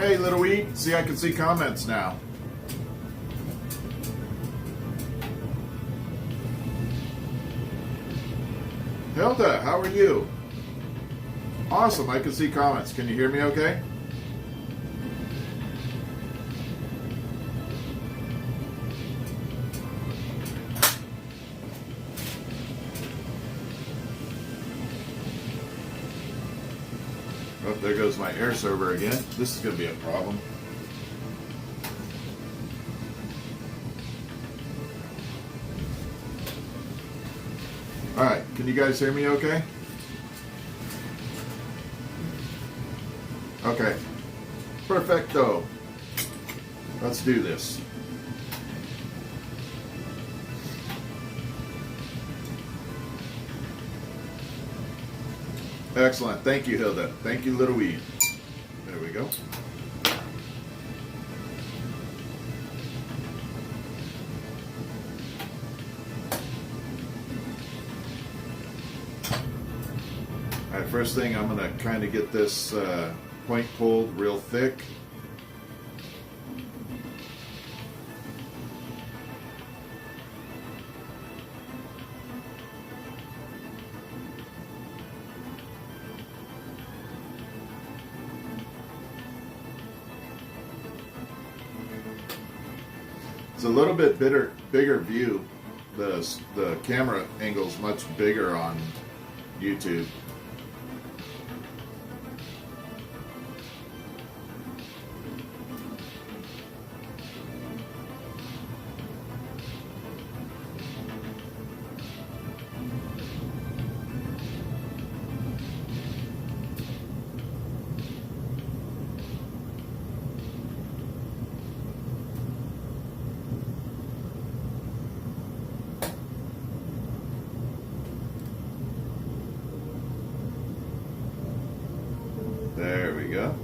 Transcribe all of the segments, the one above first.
Hey, Little Weed. See, I can see comments now. Hilda, how are you? Awesome, I can see comments. Can you hear me okay? Oh, there goes my air server again. This is going to be a problem. Alright, can you guys hear me okay? Okay. Perfecto. Let's do this. Excellent. Thank you, Hilda. Thank you, Little Weed. There we go. All right, first thing, I'm going to kind of get this point pulled real thick. It's a little bit bigger view. The camera angle's much bigger on YouTube. There we go.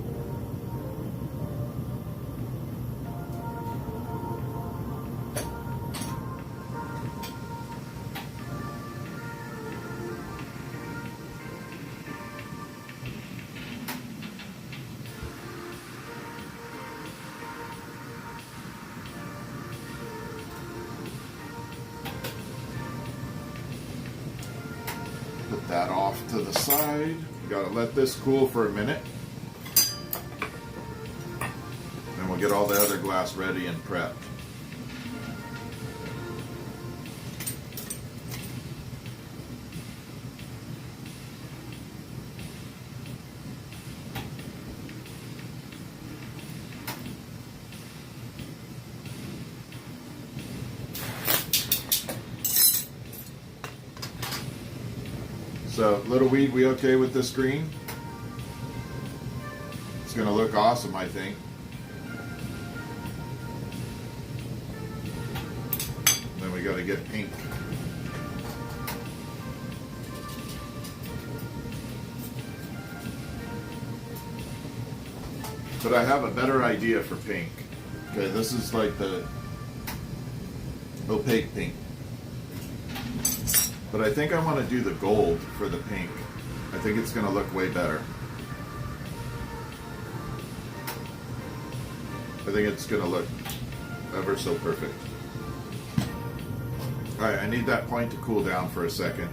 Put that off to the side. Gotta let this cool for a minute. And we'll get all the other glass ready and prepped. So, Little Weed, we okay with this green? It's gonna look awesome, I think. Then we gotta get pink. But I have a better idea for pink. Okay, this is like the opaque pink. But I think I want to do the gold for the pink. I think it's going to look way better. I think it's going to look ever so perfect. Alright, I need that point to cool down for a second.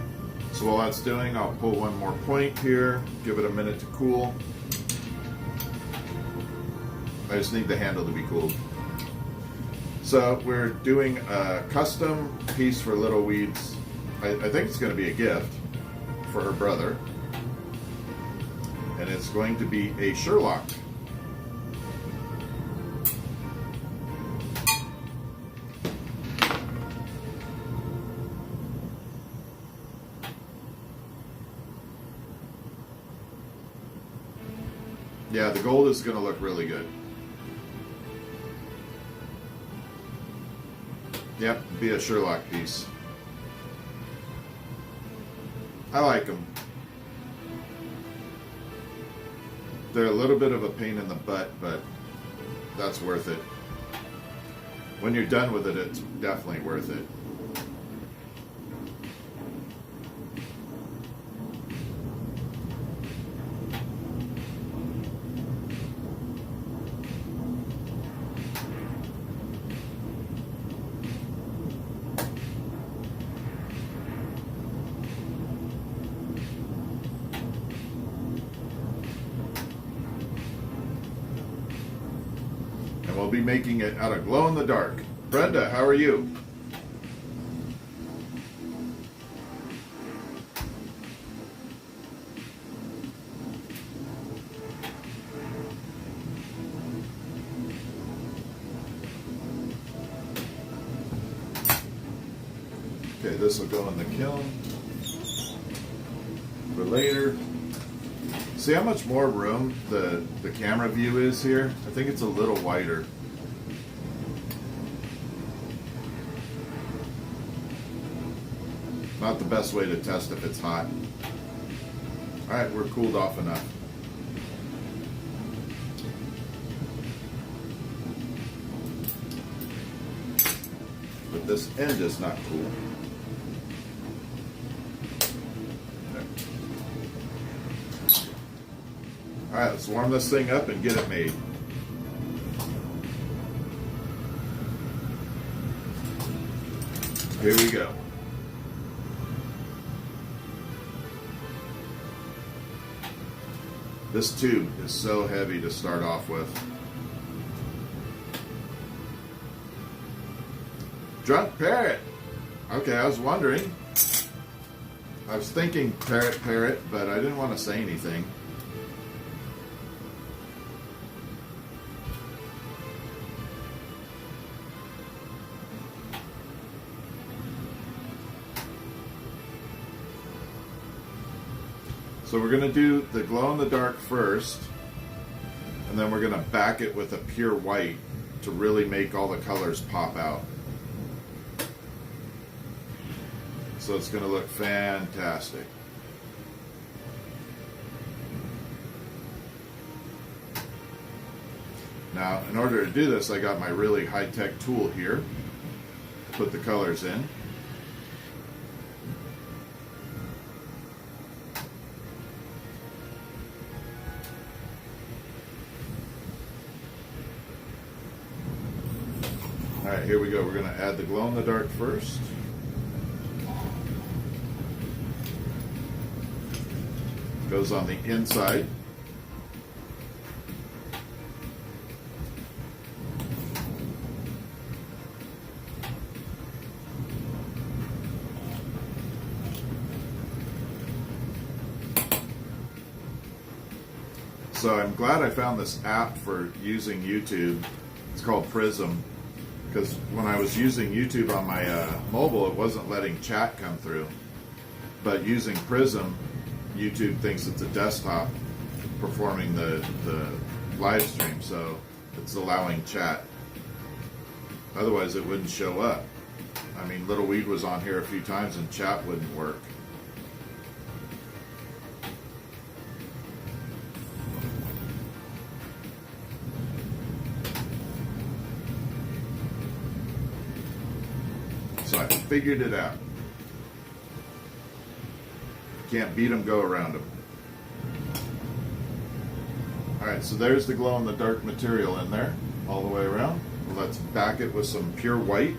So while that's doing, I'll pull one more point here, give it a minute to cool. I just need the handle to be cooled. So we're doing a custom piece for Little Weed's. I think it's going to be a gift for her brother. And it's going to be a Sherlock. Yeah, the gold is going to look really good. Yep, be a Sherlock piece. I like them. They're a little bit of a pain in the butt, but that's worth it. When you're done with it, it's definitely worth it. be making it out of glow in the dark. Brenda, how are you? Okay, this will go in the kiln for later. See how much more room the camera view is here? I think it's a little wider. Not the best way to test if it's hot. Alright, we're cooled off enough. But this end is not cool. Alright, let's warm this thing up and get it made. Here we go. This tube is so heavy to start off with. Drunk parrot. Okay, I was wondering. I was thinking parrot, but I didn't want to say anything. So we're going to do the glow in the dark first, and then we're going to back it with a pure white to really make all the colors pop out. So it's going to look fantastic. Now, in order to do this, I got my really high-tech tool here to put the colors in. Alright, here we go. We're going to add the glow in the dark first. Goes on the inside. So I'm glad I found this app for using YouTube. It's called Prism. Because when I was using YouTube on my mobile, it wasn't letting chat come through. But using Prism, YouTube thinks it's a desktop performing the live stream, so it's allowing chat. Otherwise, it wouldn't show up. I mean, Little Weed was on here a few times and chat wouldn't work. So I figured it out. Can't beat them, go around them. Alright, so there's the glow in the dark material in there, all the way around. Let's back it with some pure white.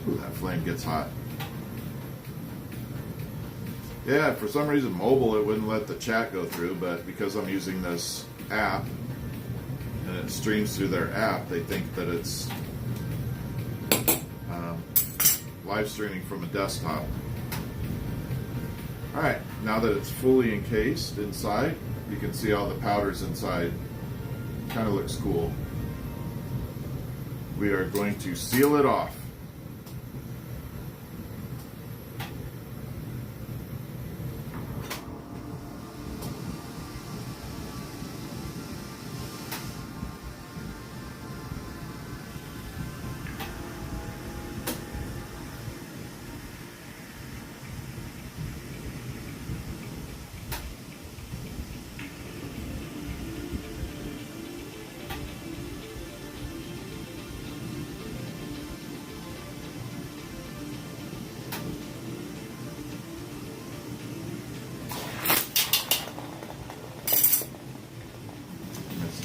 Ooh, that flame gets hot. Yeah, for some reason mobile it wouldn't let the chat go through, but because I'm using this app and it streams through their app, they think that it's live streaming from a desktop. Alright, now that it's fully encased inside, you can see all the powders inside. Kind of looks cool. We are going to seal it off.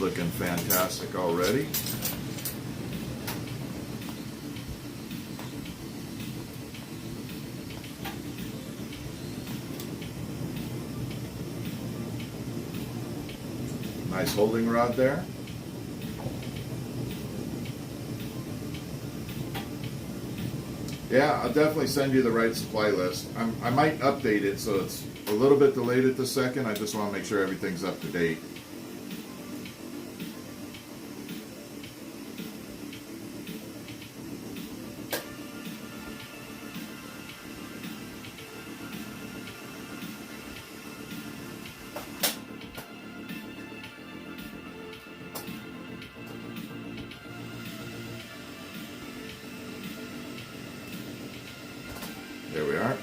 looking fantastic already. Nice holding rod there. Yeah, I'll definitely send you the right supply list. I might update it so it's a little bit delayed at the second. I just want to make sure everything's up to date. There we are.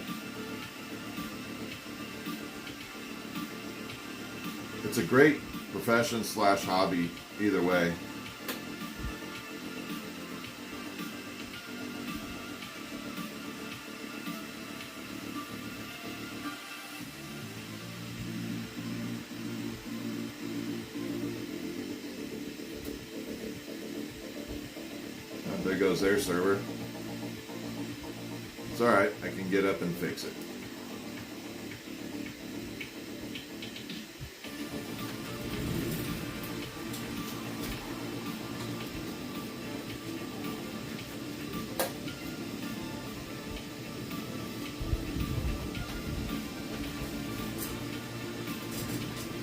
It's a great profession / hobby either way. And there goes their server. It's alright, I can get up and fix it.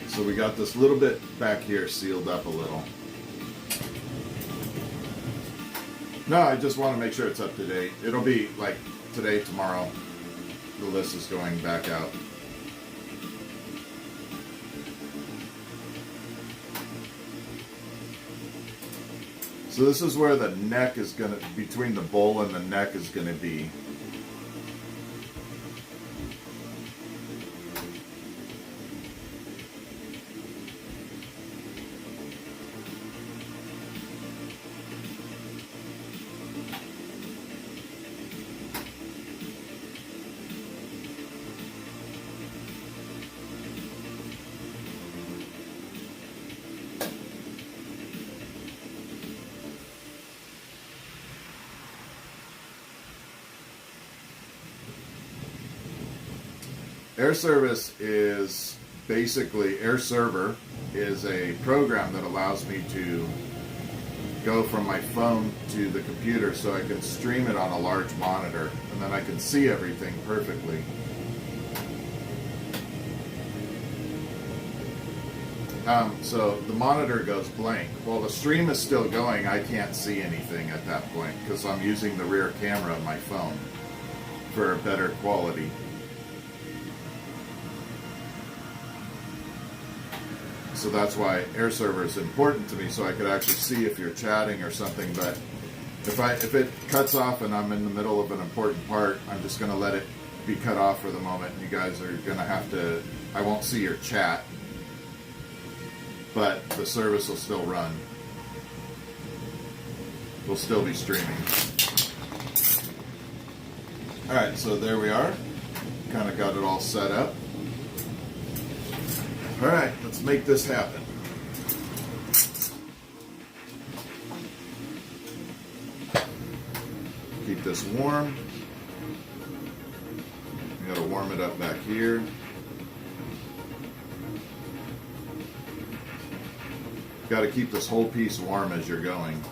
So we got this little bit back here sealed up a little. No, I just want to make sure it's up to date. It'll be like today, tomorrow. The list is going back out. So this is where the neck is going to, between the bowl and the neck is going to be. AirService is basically, AirServer is a program that allows me to go from my phone to the computer so I can stream it on a large monitor and then I can see everything perfectly. So the monitor goes blank. While the stream is still going, I can't see anything at that point because I'm using the rear camera of my phone for better quality. So that's why AirServer is important to me, so I could actually see if you're chatting or something. But if it cuts off and I'm in the middle of an important part, I'm just going to let it be cut off for the moment. You guys are going to have to, I won't see your chat, but the service will still run. We'll still be streaming. Alright, so there we are. Kind of got it all set up. Alright, let's make this happen. Keep this warm. We gotta warm it up back here. Gotta keep this whole piece warm as you're going.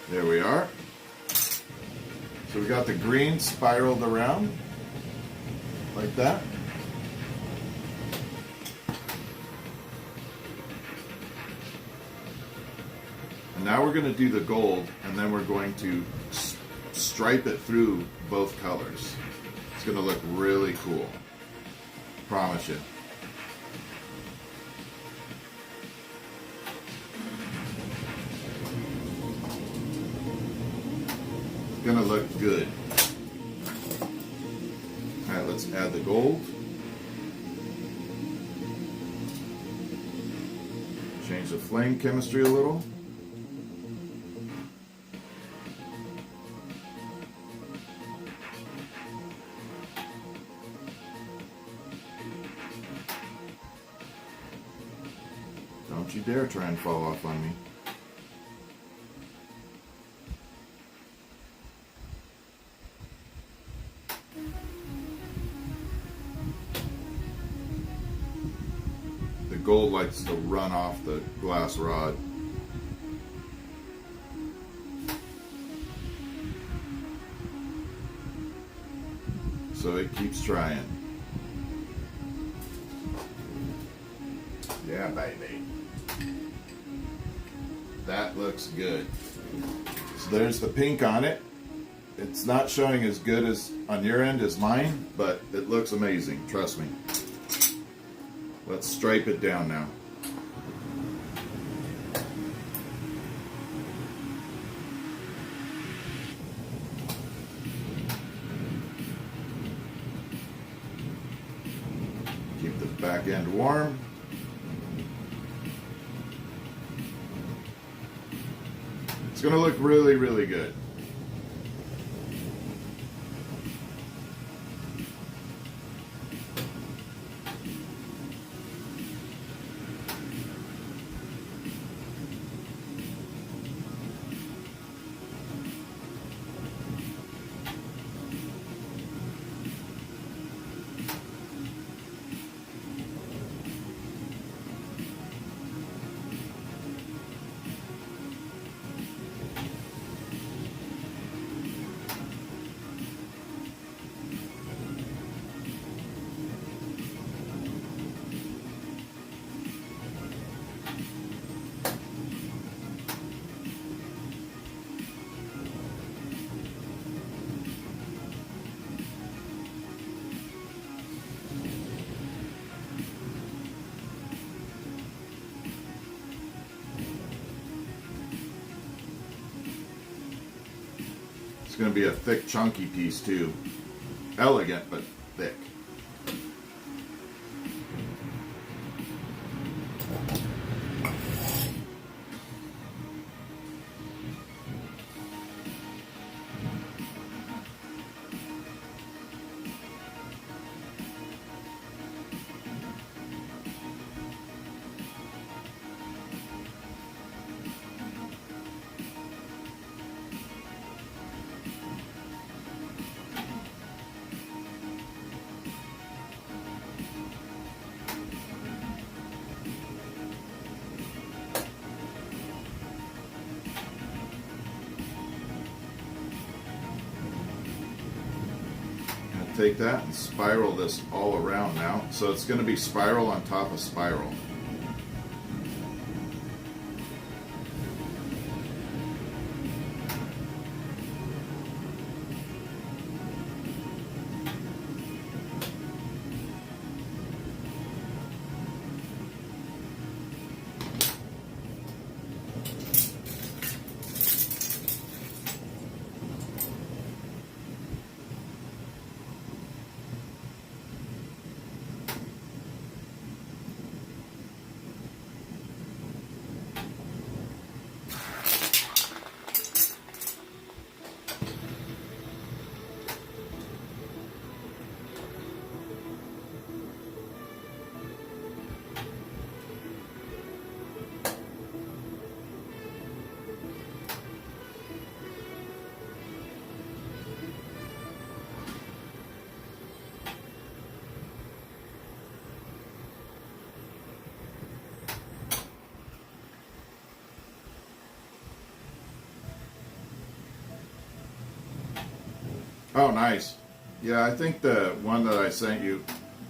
There we are. So we got the green spiraled around like that. And now we're going to do the gold, and then we're going to stripe it through both colors. It's going to look really cool. Promise you. It's going to look good. Alright, let's add the gold. Change the flame chemistry a little. Don't you dare try and fall off on me. The gold likes to run off the glass rod. So it keeps trying. Yeah, baby. That looks good. So there's the pink on it. It's not showing as good as on your end as mine, but it looks amazing, trust me. Let's stripe it down now. Keep the back end warm. It's going to look really, really good. It's going to be a thick, chunky piece too. Elegant, but thick. Take that and spiral this all around now. So it's going to be spiral on top of spiral. Oh, nice. Yeah, I think the one that I sent you,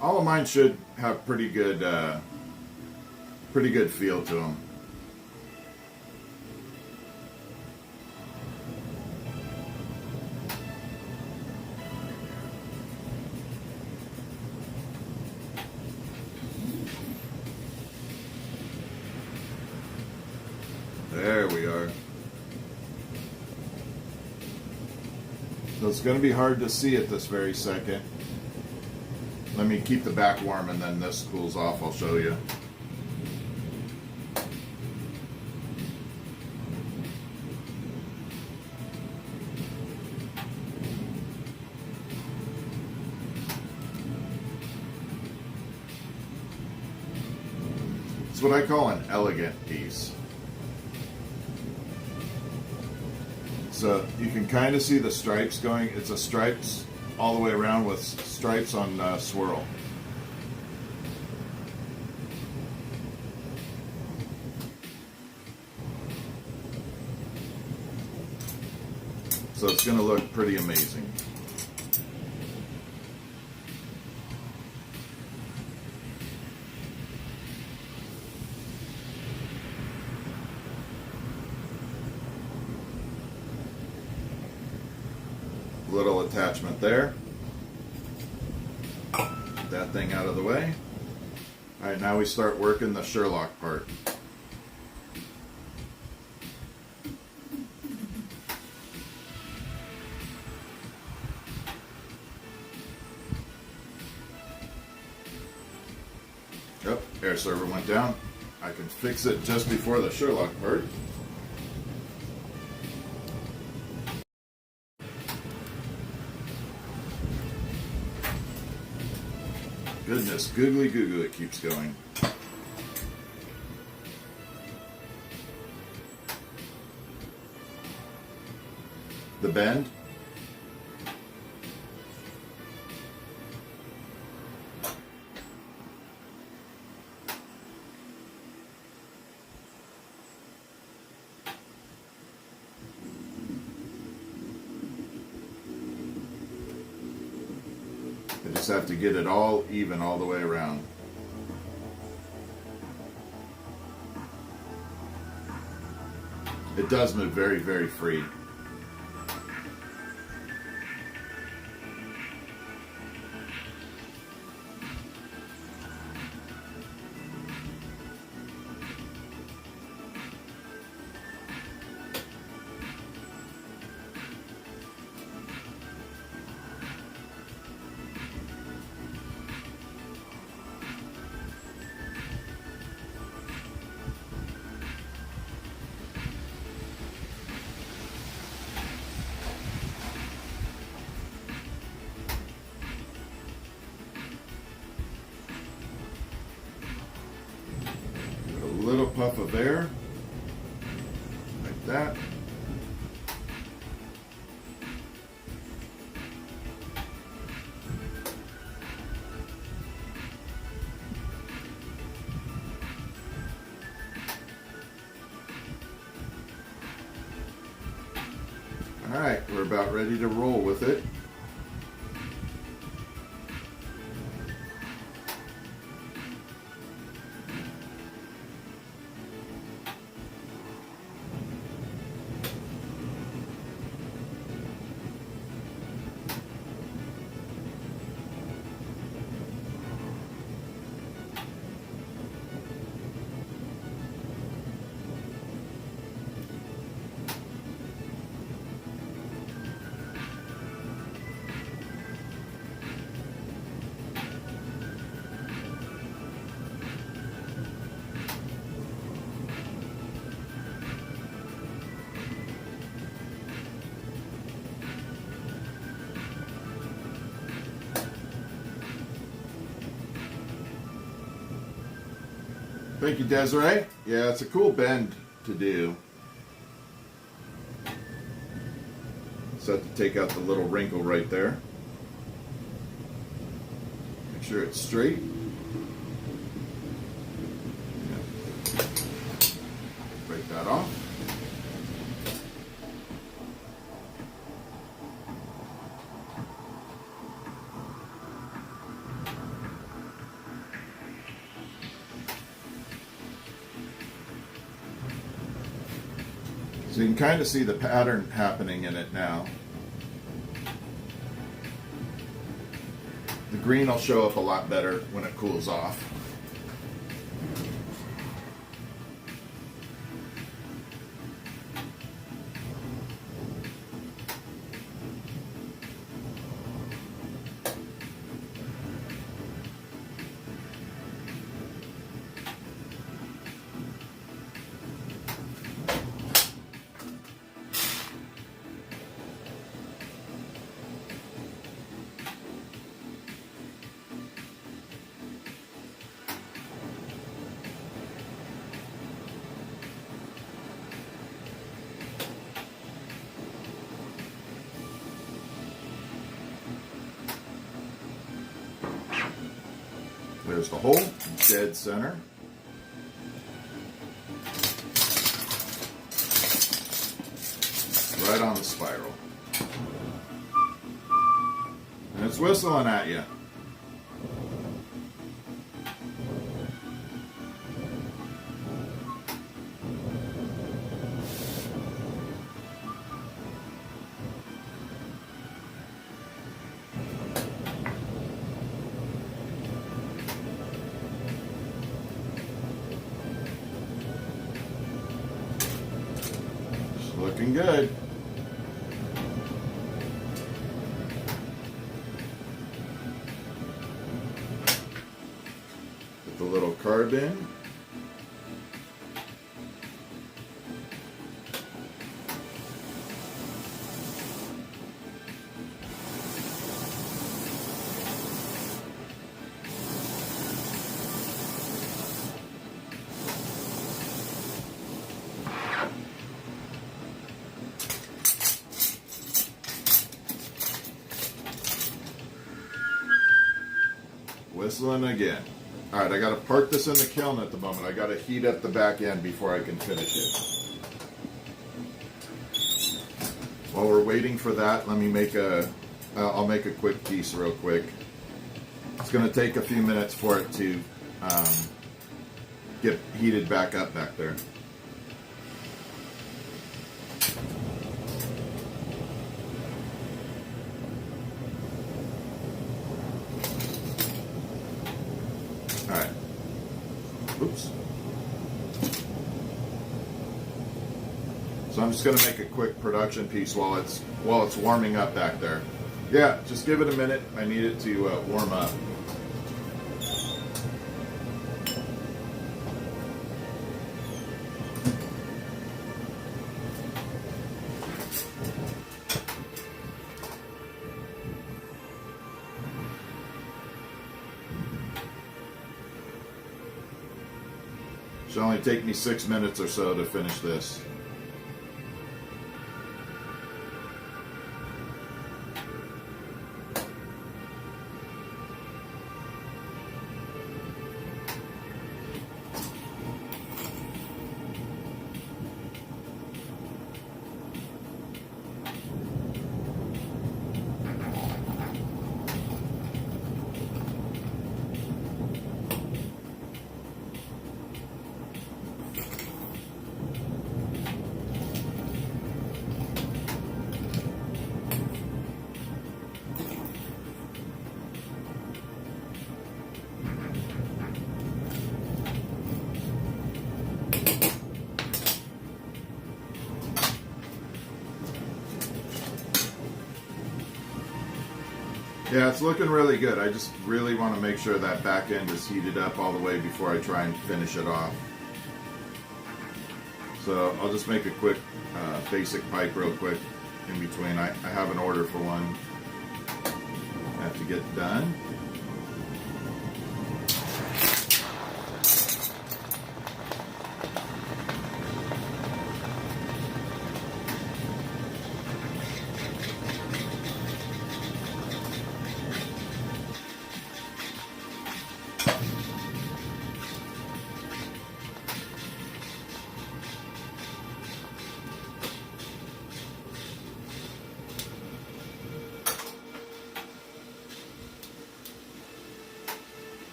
all of mine should have pretty good feel to them. There we are. So it's going to be hard to see at this very second. Let me keep the back warm and then this cools off. I'll show you. It's what I call an elegant piece. So you can kind of see the stripes going. It's a stripes all the way around with stripes on swirl. So it's going to look pretty amazing. Little attachment there. Get that thing out of the way. All right, now we start working the Sherlock part. Oh, air server went down. I can fix it just before the Sherlock part. Goodness, googly goo it keeps going. The bend. I just have to get it all even all the way around. It does move very, very free. Little puff of air, like that. All right, we're about ready to roll with it. Thank you, Desiree. Yeah, it's a cool bend to do. So I have to take out the little wrinkle right there. Make sure it's straight. Yeah. Break that off. So you can kind of see the pattern happening in it now. The green will show up a lot better when it cools off. There's the hole, dead center. Right on the spiral. And it's whistling at you. It's looking good. The little carb in. Whistling again. All right, I got to park this in the kiln at the moment. I got to heat up the back end before I can finish it. While we're waiting for that, let me make I'll make a quick piece real quick. It's going to take a few minutes for it to get heated back up back there. All right. Oops. So I'm just going to make a quick production piece while it's warming up back there. Yeah, just give it a minute. I need it to warm up. Should only take me 6 minutes or so to finish this. Yeah, it's looking really good. I just really want to make sure that back end is heated up all the way before I try and finish it off. So I'll just make a quick basic pipe real quick in between. I have an order for one. I have to get done.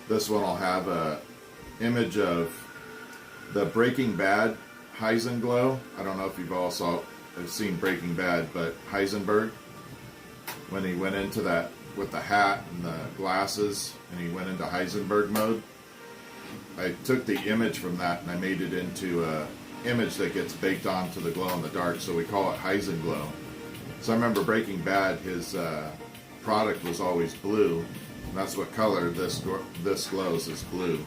This one will have a image of the Breaking Bad Heisenglow. I don't know if you've also seen Breaking Bad, but Heisenberg, when he went into that with the hat and the glasses and he went into Heisenberg mode, I took the image from that and I made it into a image that gets baked onto the glow in the dark, so we call it Heisenglow. So I remember Breaking Bad, his product was always blue. And that's what color this glows, is blue.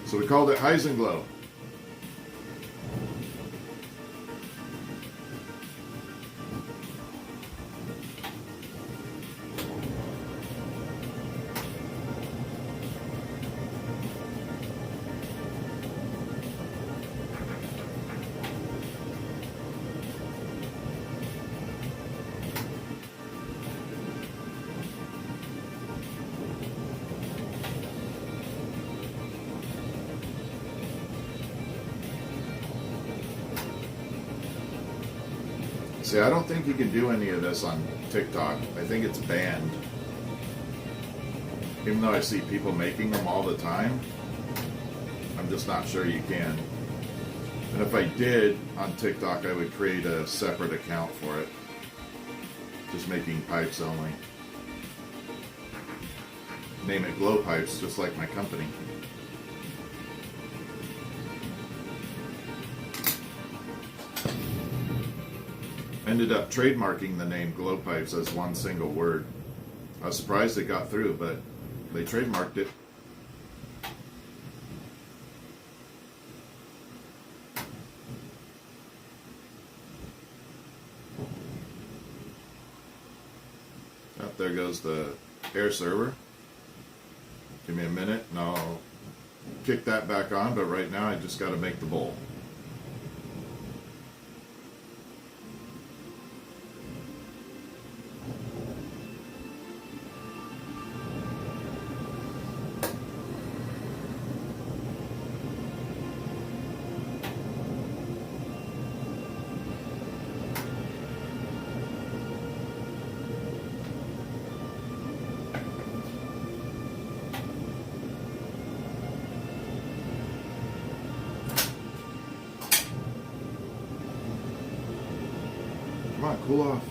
So we called it Heisenglow. See, I don't think you can do any of this on TikTok. I think it's banned. Even though I see people making them all the time, I'm just not sure you can. And if I did on TikTok, I would create a separate account for it. Just making pipes only. Name it Glow Pipes, just like my company. Ended up trademarking the name Glow Pipes as one single word. I was surprised it got through, but they trademarked it. Oh, there goes the air server. Give me a minute and I'll kick that back on, but right now I just got to make the bowl. Come on, cool off.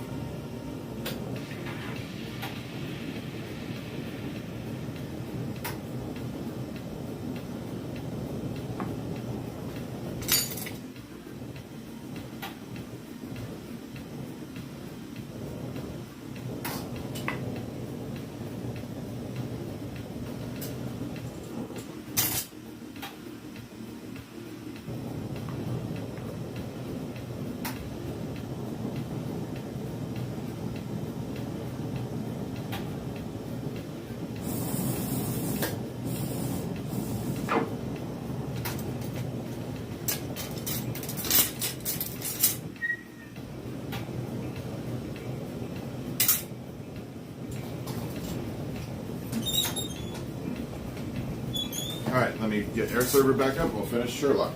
Alright, let me get air server back up and we'll finish Sherlock.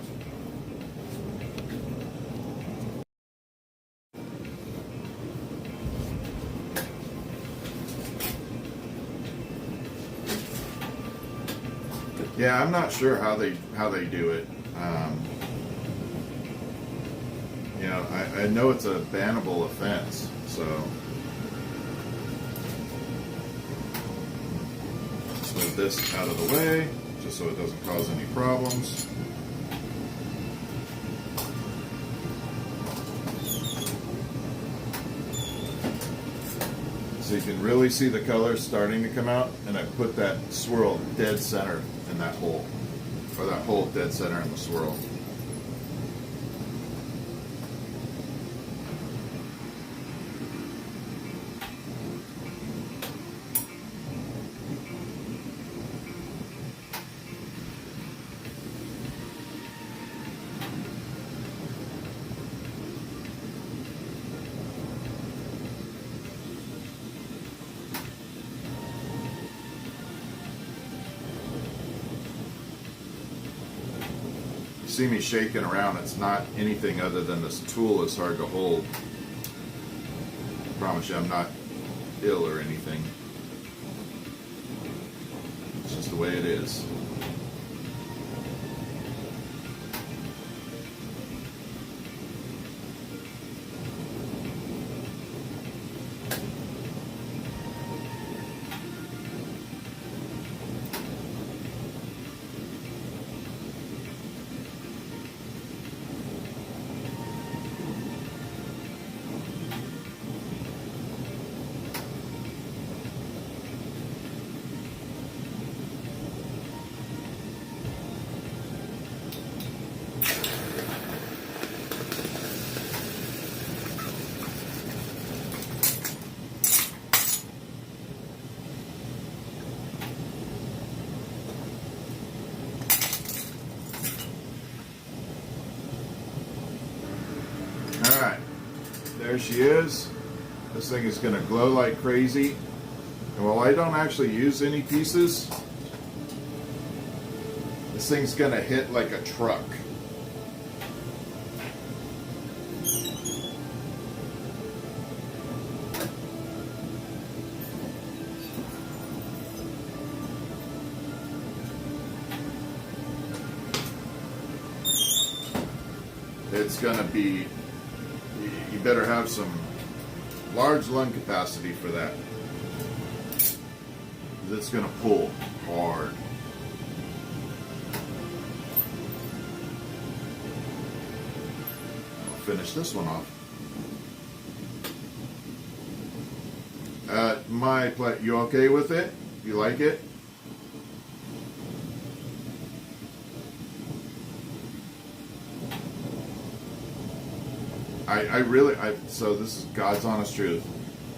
Yeah, I'm not sure how they do it. You know, I know it's a bannable offense, so let's move this out of the way just so it doesn't cause any problems. So you can really see the colors starting to come out, and I put that swirl dead center in that hole, or that hole dead center in the swirl. See me shaking around, it's not anything other than this tool is hard to hold. I promise you I'm not ill or anything. It's just the way it is. Alright, there she is. This thing is going to glow like crazy. And while I don't actually use any pieces, this thing's going to hit like a truck. it's going to be, you better have some large lung capacity for that. It's going to pull hard. I'll finish this one off. You okay with it? You like it? So this is God's honest truth.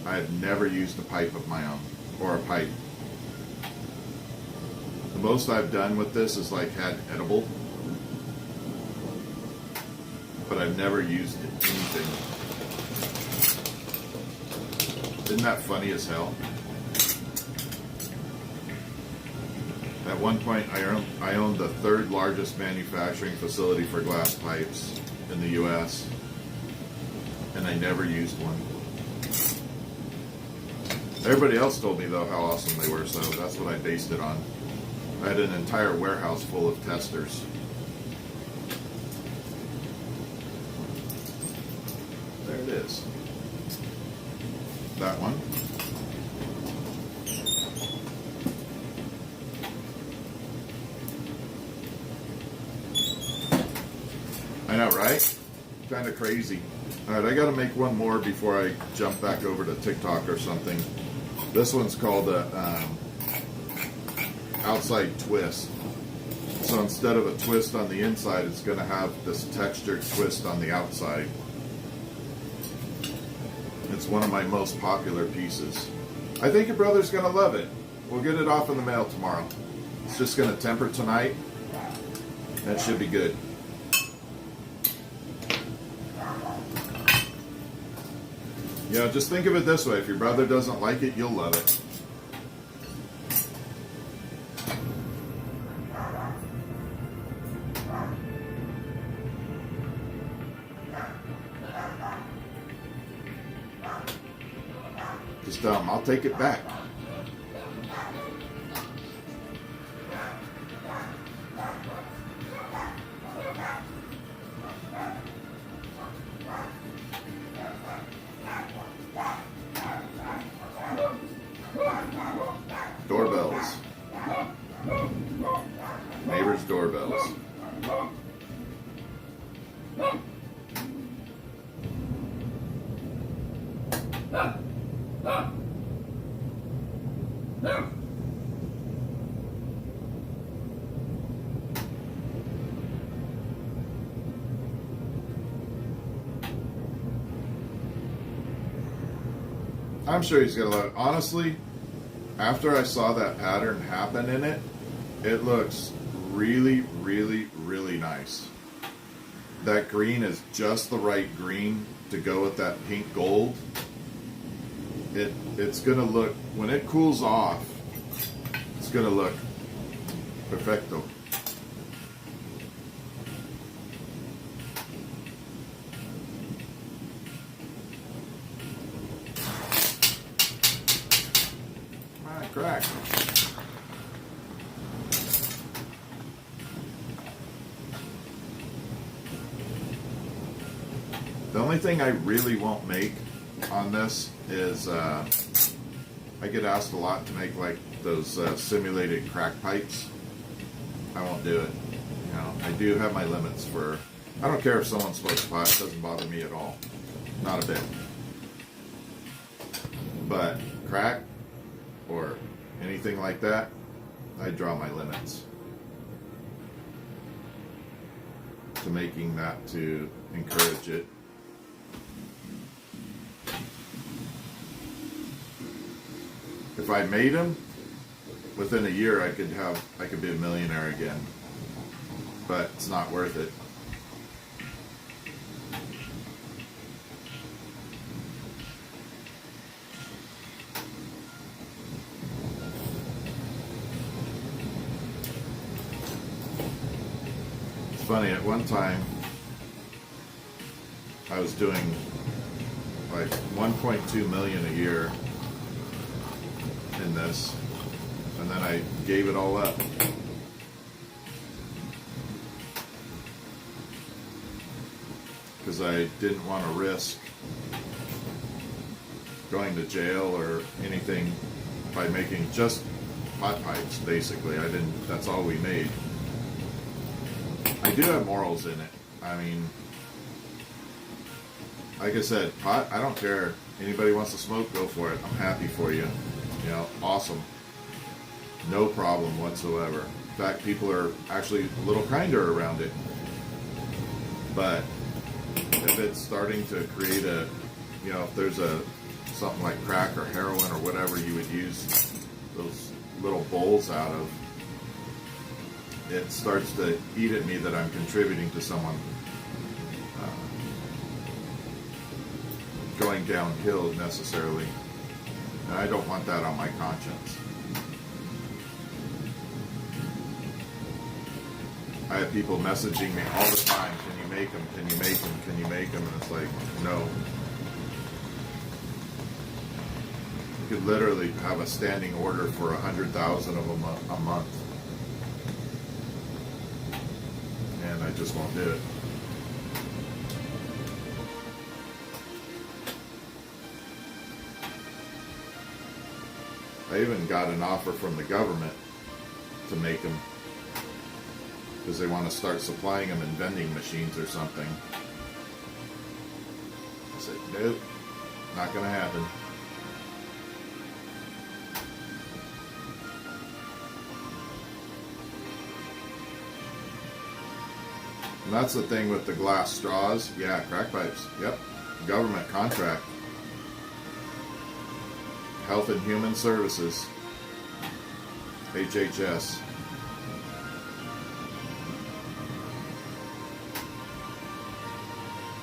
I have never used a pipe of my own, or a pipe. The most I've done with this is like had edible, but I've never used anything. Isn't that funny as hell? At one point, I owned the third largest manufacturing facility for glass pipes in the U.S., and I never used one. Everybody else told me, though, how awesome they were, so that's what I based it on. I had an entire warehouse full of testers. There it is. That one. I know, right? Kind of crazy. Alright, I gotta make one more before I jump back over to TikTok or something. This one's called a outside twist. So instead of a twist on the inside, it's gonna have this textured twist on the outside. It's one of my most popular pieces. I think your brother's gonna love it. We'll get it off in the mail tomorrow. It's just gonna temper tonight. That should be good. You know, just think of it this way. If your brother doesn't like it, you'll love it. Just tell him, I'll take it back. Doorbells. Neighbors' doorbells. I'm sure he's gonna love it. Honestly, after I saw that pattern happen in it, it looks really, really, really nice. That green is just the right green to go with that pink gold. It's gonna look, when it cools off, it's gonna look perfecto. Crack. The only thing I really won't make on this is I get asked a lot to make like those simulated crack pipes. I won't do it. You know, I do have my limits for. I don't care if someone smokes pot; it doesn't bother me at all, not a bit. But crack or anything like that, I draw my limits to making that to encourage it. If I made them, within a year I could be a millionaire again. But it's not worth it. Funny, at one time I was doing like 1.2 million a year in this, and then I gave it all up. because I didn't want to risk going to jail or anything by making just pot pipes. Basically, I didn't. That's all we made. I do have morals in it. I mean, like I said, pot. I don't care. Anybody wants to smoke, go for it. I'm happy for you. You know, awesome. No problem whatsoever. In fact, people are actually a little kinder around it. But if it's starting to create a, you know, if there's a something like crack or heroin or whatever you would use those little bowls out of, it starts to eat at me that I'm contributing to someone going downhill necessarily. And I don't want that on my conscience. I have people messaging me all the time, can you make them, can you make them, can you make them? And it's like, no. You could literally have a standing order for 100,000 of them a month. And I just won't do it. I even got an offer from the government to make them, because they want to start supplying them in vending machines or something. I said, nope, not going to happen. And that's the thing with the glass straws. Yeah, crack pipes. Yep. Government contract. Health and Human Services. HHS.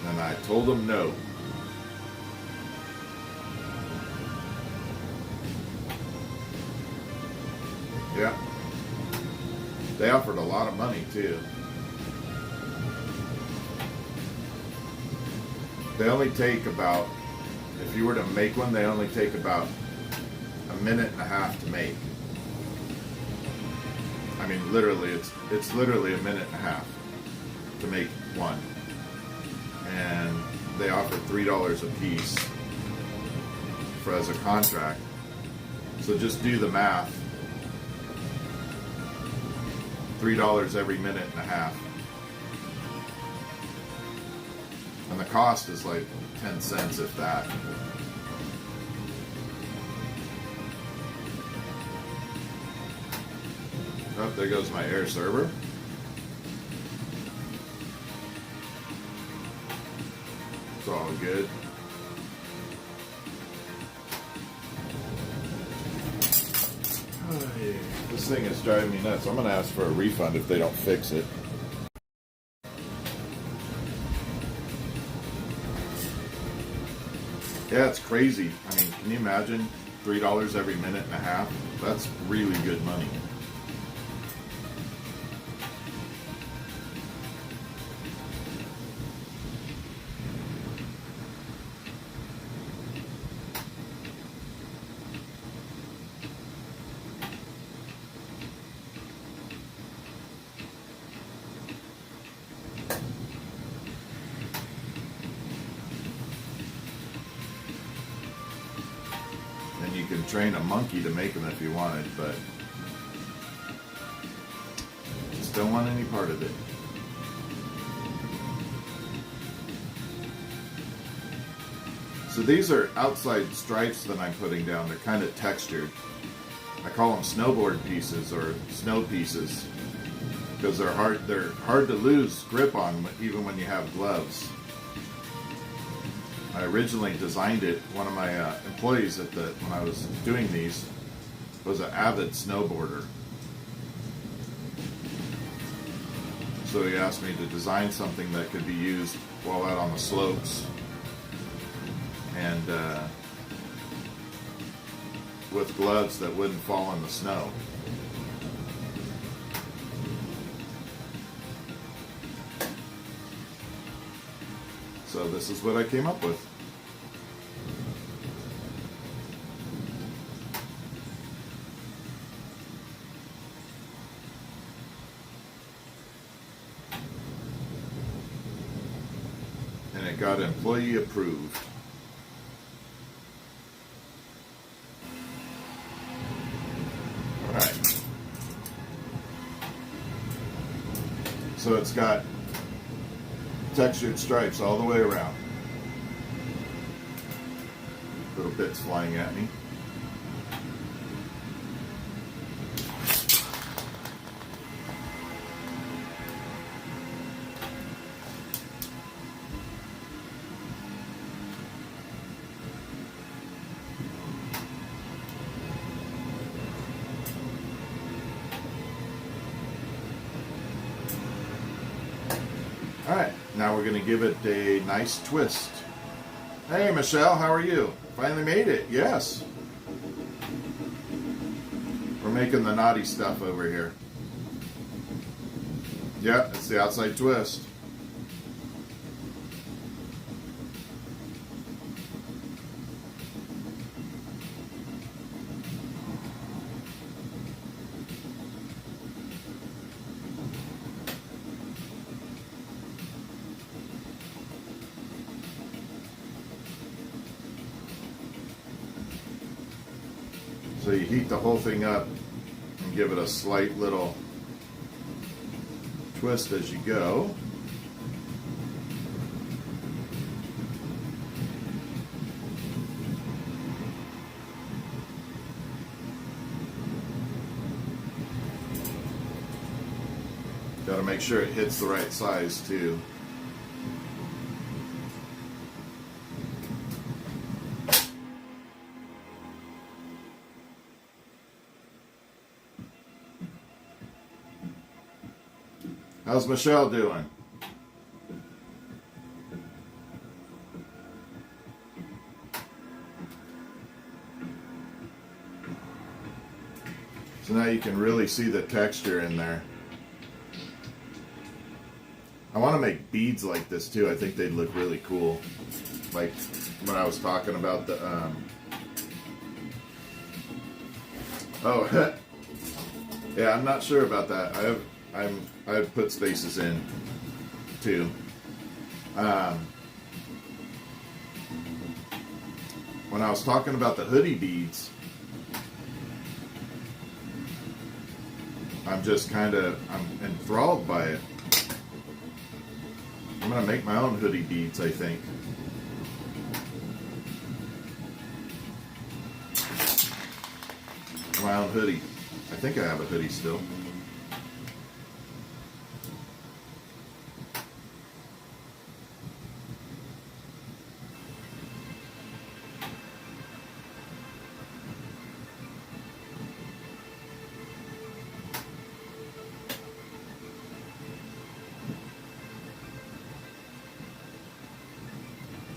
And I told them no. Yeah. They offered a lot of money too. They only take about, if you were to make one, they only take about a minute and a half to make. I mean, literally, it's literally a minute and a half to make one. And they offer $3 a piece for as a contract. So just do the math. $3 every minute and a half. And the cost is like 10 cents, if that. Oh, there goes my air server. It's all good. Oh, yeah. This thing is driving me nuts. I'm going to ask for a refund if they don't fix it. Yeah, it's crazy. I mean, can you imagine $3 every minute and a half? That's really good money. You can train a monkey to make them if you wanted, but just don't want any part of it. So these are outside stripes that I'm putting down. They're kind of textured. I call them snowboard pieces or snow pieces because they're hard to lose grip on even when you have gloves. I originally designed it. One of my employees when I was doing these was an avid snowboarder. So he asked me to design something that could be used while out on the slopes and with gloves that wouldn't fall in the snow. So this is what I came up with. and it got employee approved. All right. So it's got textured stripes all the way around. Little bits flying at me. All right, now we're going to give it a nice twist. Hey, Michelle, how are you? Finally made it, yes. We're making the naughty stuff over here. Yeah, it's the outside twist. So you heat the whole thing up and give it a slight little twist as you go. Got to make sure it hits the right size too. How's Michelle doing? So now you can really see the texture in there. I want to make beads like this too. I think they'd look really cool. Like when I was talking about the oh yeah, I'm not sure about that. I've put spaces in too. When I was talking about the hoodie beads, I'm enthralled by it. I'm gonna make my own hoodie beads, I think. My own hoodie. I think I have a hoodie still.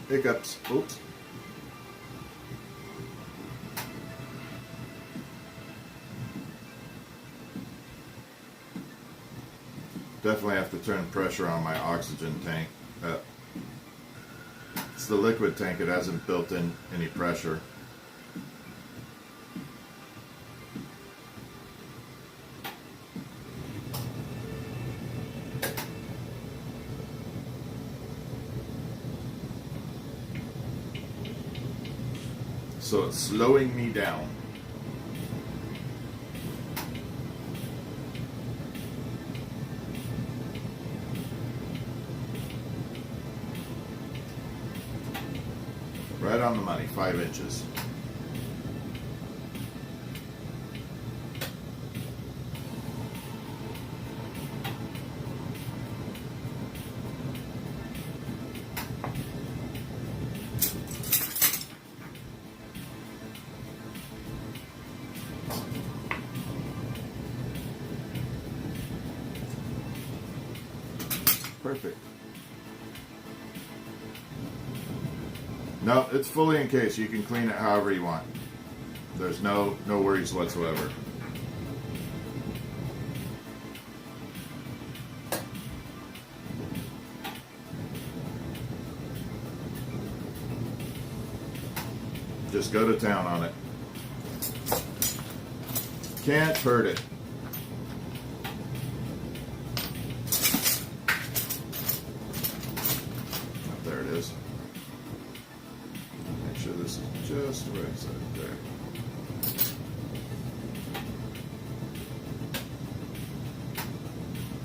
Hiccups. Oops. Definitely have to turn pressure on my oxygen tank. It's the liquid tank. It hasn't built in any pressure. So it's slowing me down. Right on the money, 5 inches. Perfect. No, it's fully encased. You can clean it however you want. There's no worries whatsoever. Just go to town on it. Can't hurt it. There it it is. Make sure this is just the right side there.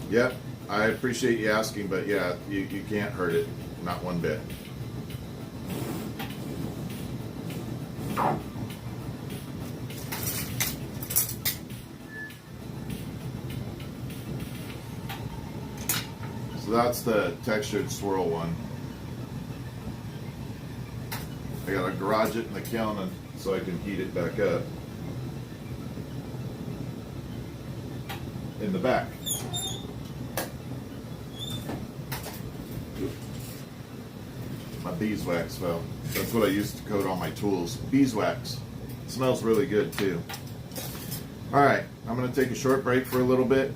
Yep, I appreciate you asking, but yeah, you can't hurt it, not one bit. So that's the textured swirl one. I gotta garage it in the kiln so I can heat it back up in the back. My beeswax fell. That's what I used to coat all my tools. Beeswax. It smells really good too. Alright, I'm going to take a short break for a little bit.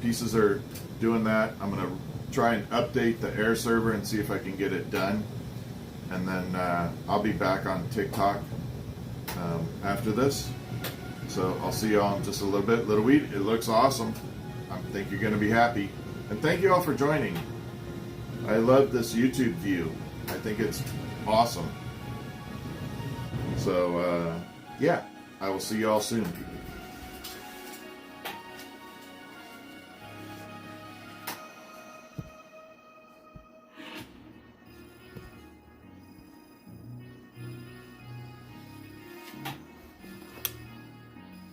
Pieces are doing that. I'm going to try and update the air server and see if I can get it done. And then I'll be back on TikTok after this. So I'll see y'all in just a little bit. Little Wheat, it looks awesome. I think you're going to be happy. And thank you all for joining. I love this YouTube view. I think it's awesome. So, yeah, I will see you all soon, people.